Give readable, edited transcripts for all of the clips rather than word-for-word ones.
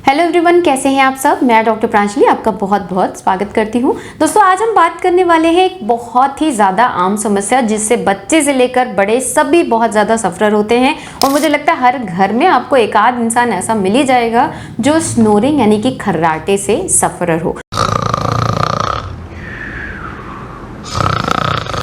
Hello everyone, कैसे हैं आप सब। मैं डॉक्टर प्रांजलि आपका बहुत बहुत स्वागत करती हूं। दोस्तों, आज हम बात करने वाले हैं एक बहुत ही ज़्यादा आम समस्या जिससे बच्चे से लेकर बड़े सभी बहुत ज़्यादा सफ़र होते हैं। और मुझे लगता है हर घर में आपको एक आध इंसान ऐसा मिल ही जाएगा जो स्नोरिंग यानी कि खर्राटे से सफ़रर हो।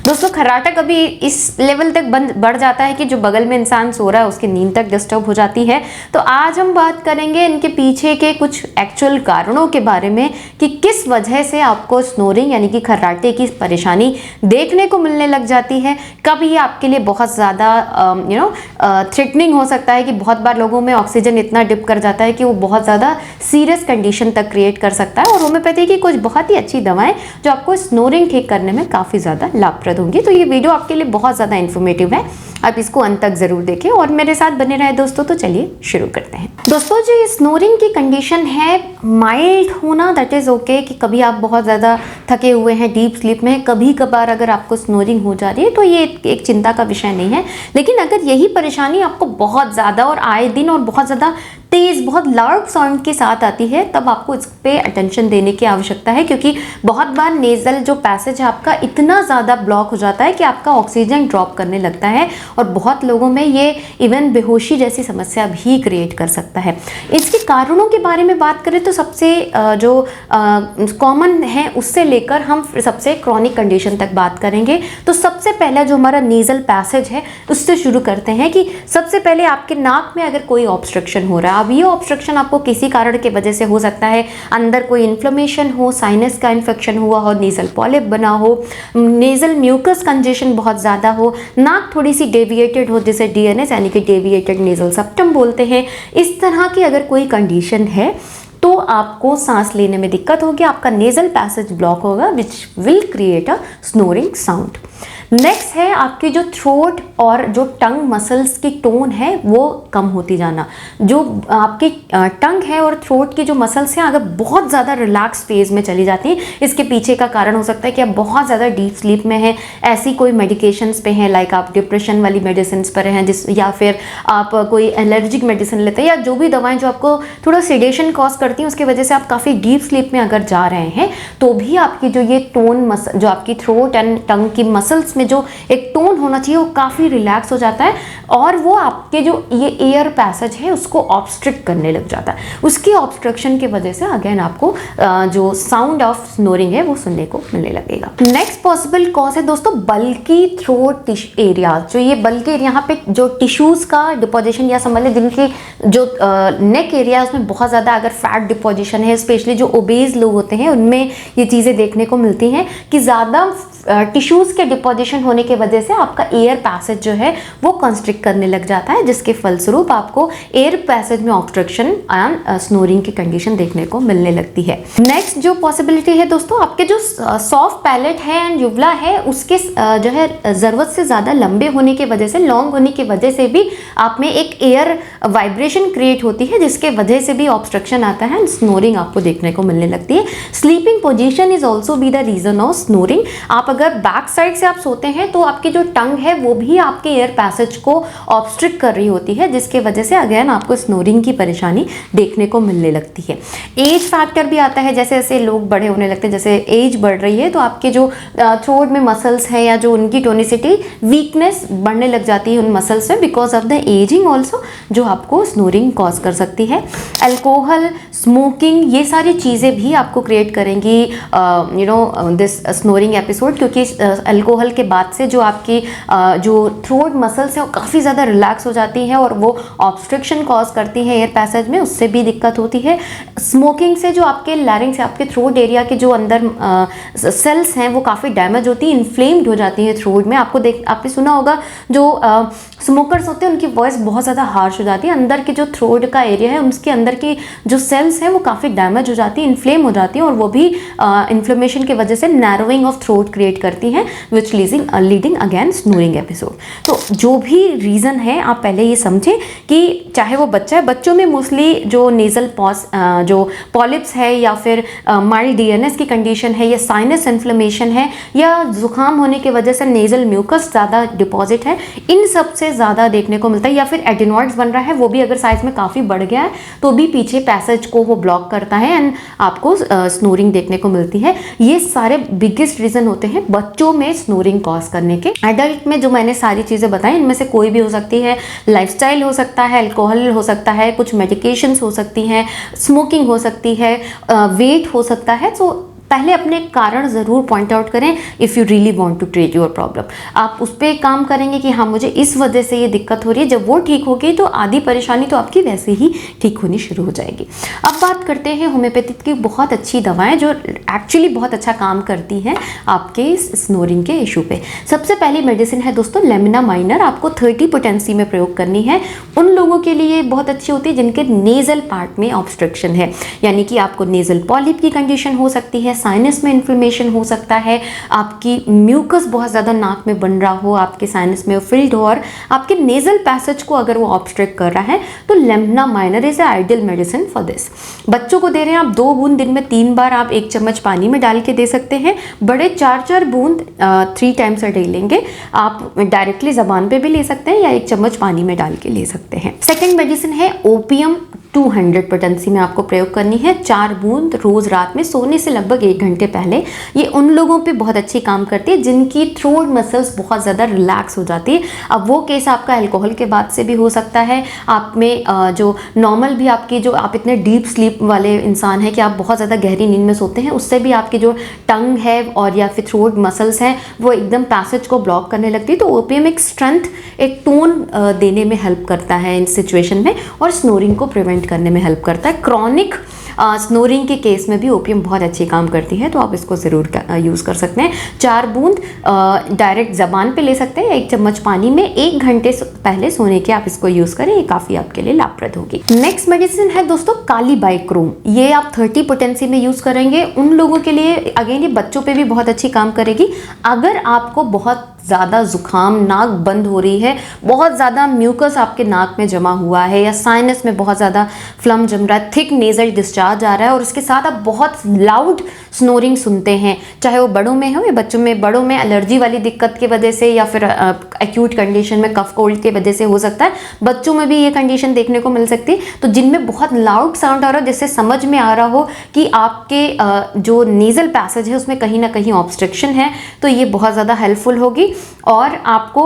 दोस्तों, खर्राटा कभी इस लेवल तक बढ़ जाता है कि जो बगल में इंसान सो रहा है उसकी नींद तक डिस्टर्ब हो जाती है। तो आज हम बात करेंगे इनके पीछे के कुछ एक्चुअल कारणों के बारे में कि किस वजह से आपको स्नोरिंग यानी कि खर्राटे की परेशानी देखने को मिलने लग जाती है। कब ये आपके लिए बहुत ज़्यादा थ्रेटनिंग हो सकता है कि बहुत बार लोगों में ऑक्सीजन इतना डिप कर जाता है कि वो बहुत ज़्यादा सीरियस कंडीशन तक क्रिएट कर सकता है। और होम्योपैथी की कुछ बहुत ही अच्छी दवाएं जो आपको स्नोरिंग ठीक करने में काफ़ी ज़्यादा लाभप्रद होंगी। तो ये वीडियो आपके लिए बहुत ज़्यादा इन्फॉर्मेटिव है, आप इसको अंत तक ज़रूर देखें और मेरे साथ बने रहे दोस्तों। तो चलिए शुरू करते हैं। दोस्तों, जो ये स्नोरिंग की कंडीशन है, माइल्ड होना दैट इज़ ओके कि कभी आप बहुत ज़्यादा थके हुए हैं, डीप स्लीप में, कभी कभार अगर आपको स्नोरिंग हो जा रही है तो ये एक चिंता का विषय नहीं है। लेकिन अगर यही परेशानी आपको बहुत ज़्यादा और आए दिन और बहुत ज़्यादा तेज़, बहुत लाउड साउंड के साथ आती है, तब आपको इस पे अटेंशन देने की आवश्यकता है। क्योंकि बहुत बार नेज़ल जो पैसेज है आपका इतना ज़्यादा ब्लॉक हो जाता है कि आपका ऑक्सीजन ड्रॉप करने लगता है और बहुत लोगों में ये इवन बेहोशी जैसी समस्या भी क्रिएट कर सकता है। इसके कारणों के बारे में बात करें तो सबसे जो कॉमन है उससे लेकर हम सबसे क्रॉनिक कंडीशन तक बात करेंगे। तो सबसे पहला जो हमारा नेज़ल पैसेज है उससे शुरू करते हैं कि सबसे पहले आपके नाक में अगर कोई ऑब्स्ट्रक्शन हो रहा है, अब ये ऑब्स्ट्रक्शन आपको किसी कारण के वजह से हो सकता है, अंदर कोई इन्फ्लेमेशन हो, साइनस का इन्फेक्शन हुआ हो, नेज़ल पॉलिप बना हो, नेज़ल म्यूकस कंजेशन बहुत ज़्यादा हो, नाक थोड़ी सी डेविएटेड हो जिसे डीएनएस यानी कि डेविएटेड नेज़ल सेप्टम बोलते हैं। इस तरह की अगर कोई कंडीशन है तो आपको सांस लेने में दिक्कत होगी, आपका नेज़ल पैसेज ब्लॉक होगा which will create a snoring sound. Next है आपकी जो थ्रोट और जो टंग मसल्स की टोन है वो कम होती जाना। जो आपकी टंग है और थ्रोट की जो मसल्स हैं अगर बहुत ज़्यादा रिलैक्स फेज में चली जाती हैं, इसके पीछे का कारण हो सकता है कि आप बहुत ज़्यादा डीप स्लीप में हैं, ऐसी कोई मेडिकेशंस पे हैं, लाइक आप डिप्रेशन वाली मेडिसिन पर हैं या फिर आप कोई एलर्जिक मेडिसिन लेते हैं, या जो भी दवाएं जो आपको थोड़ा सेडेशन कॉज करती हैं उसकी वजह से आप काफ़ी डीप स्लीप में अगर जा रहे हैं तो भी आपकी जो ये टोन जो आपकी थ्रोट एंड टंग की मसल्स में जो एक टोन होना चाहिए वो काफ़ी रिलैक्स हो जाता है और वो आपके जो ये एयर पैसेज है उसको ऑब्स्ट्रिक्ट करने लग जाता है। उसकी ऑब्स्ट्रक्शन की वजह से अगेन आपको जो साउंड ऑफ स्नोरिंग है वो सुनने को मिलने लगेगा। नेक्स्ट पॉसिबल कॉज है दोस्तों बल्की थ्रोट एरिया। जो ये बल्कि यहाँ पे जो टिश्यूज का डिपोजिशन या समझ लें जिनकी जो नेक एरिया है उसमें बहुत ज़्यादा अगर फैट डिपोजिशन है, स्पेशली जो ओबेज लोग होते हैं उनमें ये चीज़ें देखने को मिलती हैं कि ज़्यादा टिश्यूज़ के डिपोजिशन होने की वजह से आपका एयर पैसेज जो है वो कंस्ट्रिक्ट करने लग जाता है, जिसके फलस्वरूप आपको एयर पैसेज में ऑब्स्ट्रक्शन एंड स्नोरिंग की कंडीशन देखने को मिलने लगती है। नेक्स्ट जो पॉसिबिलिटी है दोस्तों, आपके जो सॉफ्ट पैलेट है एंड युवला है उसके जो है ज़रूरत से ज़्यादा लंबे होने की वजह से, लॉन्ग होने की वजह से भी आप में एक एयर वाइब्रेशन क्रिएट होती है जिसके वजह से भी ऑब्स्ट्रक्शन आता है एंड स्नोरिंग आपको देखने को मिलने लगती है। Sleeping position is also be the reason of snoring. आप अगर बैक साइड से आप सोते हैं तो आपकी जो टंग है वो भी आपके एयर पैसेज को ऑब्स्ट्रिक्ट कर रही होती है जिसके वजह से अगेन आपको स्नोरिंग की परेशानी देखने को मिलने लगती है। एज फैक्टर भी आता है, जैसे जैसे लोग बड़े होने लगते हैं, जैसे एज बढ़ रही है तो आपके जो थ्रोट में मसल्स हैं या जो उनकी टोनिसिटी वीकनेस बढ़ने लग जाती है उन मसल्स में because of the ageing also, जो आपको स्नोरिंग कॉज कर सकती है। अल्कोहल, स्मोकिंग, ये सारी चीज़ें भी आपको क्रिएट करेंगी दिस स्नोरिंग एपिसोड, क्योंकि अल्कोहल के बाद से जो आपकी जो थ्रोट मसल्स हैं वो काफ़ी ज़्यादा रिलैक्स हो जाती हैं और वो ऑब्स्ट्रक्शन कॉज करती है एयर पैसेज में, उससे भी दिक्कत होती है। स्मोकिंग से जो आपके लैरिंग्स, आपके थ्रोट एरिया के जो अंदर सेल्स हैं वो काफ़ी डैमेज होती हैं, इन्फ्लेम्ड हो जाती हैं थ्रोट में। आपने सुना होगा जो स्मोकर्स होते हैं उनकी वॉइस बहुत ज़्यादा हार्श हो जाती है, अंदर के जो थ्रोट का एरिया है उसके अंदर की जो सेल्स हैं वो काफ़ी डैमेज हो जाती है, इन्फ्लेम हो जाती है और वो भी इन्फ्लेमेशन की वजह से नैरोइंग ऑफ थ्रोट क्रिएट करती हैं which leads leading again snoring episode. तो जो भी रीज़न है आप पहले ये समझें कि चाहे वो बच्चा है, बच्चों में मोस्टली जो नेज़ल जो पॉलिप्स है या फिर माइल्ड डीएनएस की कंडीशन है या साइनस इन्फ्लेमेशन है या जुकाम होने की वजह से नेज़ल म्यूकस ज़्यादा डिपॉजिट है, इन सब से ज़्यादा देखने को मिलता है। या फिर एडिनॉइड्स बन रहा है, वो भी अगर साइज में काफ़ी बढ़ गया है तो भी पीछे पैसेज को वो ब्लॉक करता है एंड आपको स्नोरिंग देखने को मिलती है। ये सारे बिगेस्ट रीज़न होते हैं बच्चों में स्नोरिंग कॉज करने के। एडल्ट में जो मैंने सारी चीज़ें बताई इनमें से कोई भी हो सकती है, लाइफस्टाइल हो सकता है, अल्कोहल हो सकता है, कुछ मेडिकेशंस हो सकती हैं, स्मोकिंग हो सकती है, वेट हो सकता है। सो पहले अपने कारण ज़रूर पॉइंट आउट करें if you really want to treat your problem. आप उस पर काम करेंगे कि हाँ मुझे इस वजह से ये दिक्कत हो रही है, जब वो ठीक होगी तो आधी परेशानी तो आपकी वैसे ही ठीक होनी शुरू हो जाएगी। अब बात करते हैं होम्योपैथी की बहुत अच्छी दवाएं जो एक्चुअली बहुत अच्छा काम करती हैं आपके स्नोरिंग के इशू पे। सबसे पहली मेडिसिन है दोस्तों लेमिना माइनर। आपको 30 पोटेंसी में प्रयोग करनी है। उन लोगों के लिए बहुत अच्छी होती है जिनके नेज़ल पार्ट में ऑब्स्ट्रक्शन है, यानी कि आपको नेज़ल पॉलिप की कंडीशन हो सकती है, साइनस में इन्फ्लेमेशन हो सकता है, आपकी म्यूकस बहुत ज़्यादा नाक में बन रहा हो, आपके साइनस में फिल्ड हो और आपके नेज़ल पैसेज को अगर वो ऑब्स्ट्रक्ट कर रहा है तो lamina minor is ideal medicine for this. बच्चों को दे रहे हैं आप 2 बूंद दिन में 3 बार आप 1 चम्मच पानी में डाल के दे सकते हैं। बड़े 4-4 बूंद 3 टाइम्स अ डे लेंगे। आप डायरेक्टली ज़बान पे भी ले सकते हैं या 1 चम्मच पानी में डाल के ले सकते हैं। सेकेंड मेडिसिन है ओपियम 200 पोटेंसी में आपको प्रयोग करनी है। 4 बूंद रोज रात में सोने से लगभग 1 घंटे पहले। ये उन लोगों पे बहुत अच्छी काम करती है जिनकी थ्रोट मसल्स बहुत ज़्यादा रिलैक्स हो जाती है। अब वो केस आपका अल्कोहल के बाद से भी हो सकता है। आप में जो नॉर्मल भी आपकी जो आप इतने डीप स्लीप वाले इंसान हैं कि आप बहुत ज़्यादा गहरी नींद में सोते हैं, उससे भी आपकी जो टंग है और या फिर थ्रोट मसल्स हैं वो एकदम पैसेज को ब्लॉक करने लगती है। तो ओपियम एक स्ट्रेंथ, एक टोन देने में हेल्प करता है इन सिचुएशन में और स्नोरिंग को प्रिवेंट करने में हेल्प करता है। क्रॉनिक स्नोरिंग के केस में भी ओपियम बहुत अच्छी काम करती है, तो आप इसको ज़रूर यूज़ कर सकते हैं। 4 बूंद डायरेक्ट ज़बान पे ले सकते हैं, 1 चम्मच पानी में 1 घंटे पहले सोने के आप इसको यूज़ करें, ये काफ़ी आपके लिए लाभप्रद होगी। नेक्स्ट मेडिसिन है दोस्तों काली बाइक्रोम। ये आप 30 पोटेंसी में यूज़ करेंगे। उन लोगों के लिए अगेन ये बच्चों पे भी बहुत अच्छी काम करेगी। अगर आपको बहुत ज़्यादा जुकाम, नाक बंद हो रही है, बहुत ज़्यादा म्यूकस आपके नाक में जमा हुआ है या साइनस में बहुत ज़्यादा फ्लम जम रहा है, थिक नेज़ल डिस्चार्ज आ रहा है और उसके साथ आप बहुत लाउड स्नोरिंग सुनते हैं, चाहे वो बड़ों में हो या बच्चों में। बड़ों में एलर्जी वाली दिक्कत की वजह से या फिर एक्यूट कंडीशन में कफ कोल्ड की वजह से हो सकता है, बच्चों में भी ये कंडीशन देखने को मिल सकती है। तो जिनमें बहुत लाउड साउंड आ रहा हो, जिससे समझ में आ रहा हो कि आपके जो नेज़ल पैसेज है उसमें कहीं ना कहीं ऑब्स्ट्रक्शन है, तो ये बहुत ज़्यादा हेल्पफुल होगी। और आपको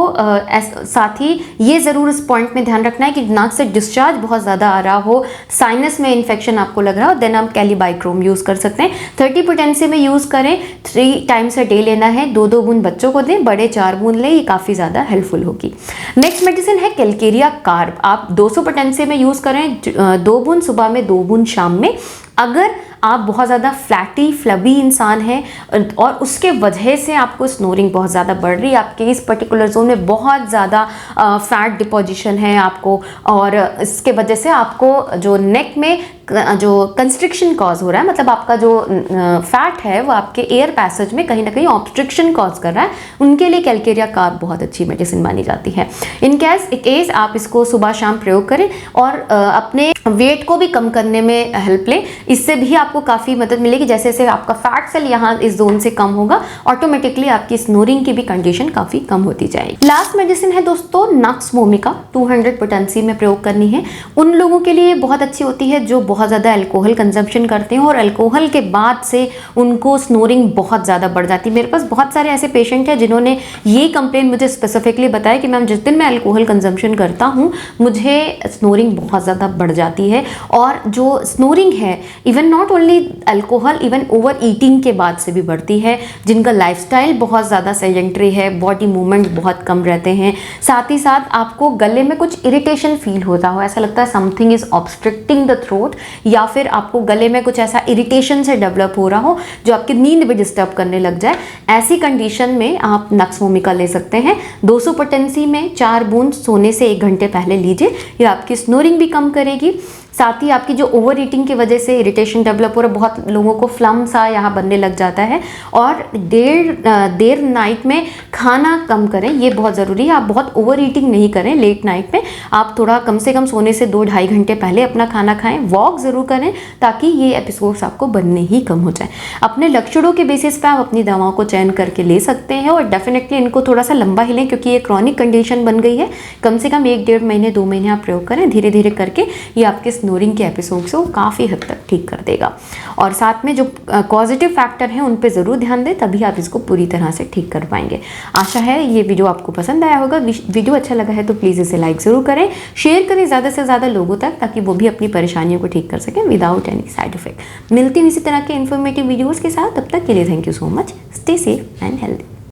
साथ ही ये ज़रूर इस पॉइंट में ध्यान रखना है कि नाक से डिस्चार्ज बहुत ज़्यादा आ रहा हो, साइनस में इन्फेक्शन आपको लग रहा हो, देन आप कैलीबाइक्रोम यूज़ कर सकते हैं। 30 पोटेंसी में यूज़ करें, 3 टाइम्स अ डे लेना है। 2-2 बूंद बच्चों को दें, बड़े 4 बूंद लें, ये काफ़ी ज़्यादा हेल्पफुल होगी। नेक्स्ट मेडिसिन है कैलकेरिया कार्ब। आप 200 पोटेंसी में यूज़ करें, 2 बूंद सुबह में, 2 बूंद शाम में। अगर आप बहुत ज़्यादा फ्लैटी फ्लबी इंसान हैं और उसके वजह से आपको स्नोरिंग बहुत ज़्यादा बढ़ रही है, आपके इस पर्टिकुलर जोन में बहुत ज़्यादा फैट डिपोजिशन है आपको, और इसके वजह से आपको जो नेक में जो कंस्ट्रिक्शन कॉज हो रहा है, मतलब आपका जो फैट है वो आपके एयर पैसेज में कहीं ना कहीं ऑब्स्ट्रक्शन कॉज कर रहा है, उनके लिए कैलकेरिया कार्ब बहुत अच्छी मेडिसिन मानी जाती है। इन केस आप इसको सुबह शाम प्रयोग करें और अपने वेट को भी कम करने में हेल्प लें, इससे भी आपको काफ़ी मदद मिलेगी। जैसे जैसे आपका फैट सेल यहाँ इस जोन से कम होगा, ऑटोमेटिकली आपकी स्नोरिंग की भी कंडीशन काफ़ी कम होती जाएगी। लास्ट मेडिसिन है दोस्तों नक्स वोमिका। 200 पोटेंसी में प्रयोग करनी है। उन लोगों के लिए बहुत अच्छी होती है जो बहुत ज़्यादा अल्कोहल कंजम्पशन करते हैं और अल्कोहल के बाद से उनको स्नोरिंग बहुत ज़्यादा बढ़ जाती है। मेरे पास बहुत सारे ऐसे पेशेंट हैं जिन्होंने ये कंप्लेन मुझे स्पेसिफिकली बताया कि मैम जिस दिन मैं अल्कोहल कंजम्पशन करता हूँ मुझे स्नोरिंग बहुत ज़्यादा बढ़ जाती है। और जो स्नोरिंग है even not only alcohol, even over eating के बाद से भी बढ़ती है। जिनका लाइफस्टाइल बहुत ज़्यादा सेडेंटरी है, बॉडी मूवमेंट बहुत कम रहते हैं, साथ ही साथ आपको गले में कुछ इरिटेशन फील होता हो, ऐसा लगता है something is obstructing the throat, या फिर आपको गले में कुछ ऐसा इरिटेशन से डेवलप हो रहा हो जो आपकी नींद भी डिस्टर्ब करने लग जाए, ऐसी कंडीशन में आप नक्स वोमिका ले सकते हैं। 200 पोटेंसी में 4 बूंद सोने से 1 घंटे पहले लीजिए, ये आपकी स्नोरिंग भी कम करेगी साथ ही आपकी जो ओवर ईटिंग की वजह से इरिटेशन डेवलप हो रहा है, बहुत लोगों को फ्लम सा यहाँ बनने लग जाता है। और देर नाइट में खाना कम करें, ये बहुत ज़रूरी है। आप बहुत ओवर ईटिंग नहीं करें लेट नाइट में, आप थोड़ा कम से कम सोने से 2-2.5 घंटे पहले अपना खाना खाएं। वॉक ज़रूर करें ताकि ये एपिसोड्स आपको बनने ही कम हो जाए। अपने लक्षणों के बेसिस पे आप अपनी दवाओं को चयन करके ले सकते हैं और डेफिनेटली इनको थोड़ा सा लंबा ही लें, क्योंकि ये क्रॉनिक कंडीशन बन गई है। कम से कम 1-1.5 महीने 2 महीने आप प्रयोग करें, धीरे धीरे करके ये आपके स्नोरिंग के एपिसोड्स को काफ़ी हद तक ठीक कर देगा। और साथ में जो पॉजिटिव फैक्टर हैं उन पे ज़रूर ध्यान दें, तभी आप इसको पूरी तरह से ठीक कर पाएंगे। आशा है ये वीडियो आपको पसंद आया होगा। वीडियो अच्छा लगा है तो प्लीज़ इसे लाइक ज़रूर करें, शेयर करें ज़्यादा से ज़्यादा लोगों तक, ताकि वो भी अपनी परेशानियों को ठीक कर सकें विदाउट एनी साइड इफेक्ट। मिलती हूँ इसी तरह के इन्फॉर्मेटिव वीडियोज़ के साथ, तब तक के लिए thank you so much. Stay safe and healthy.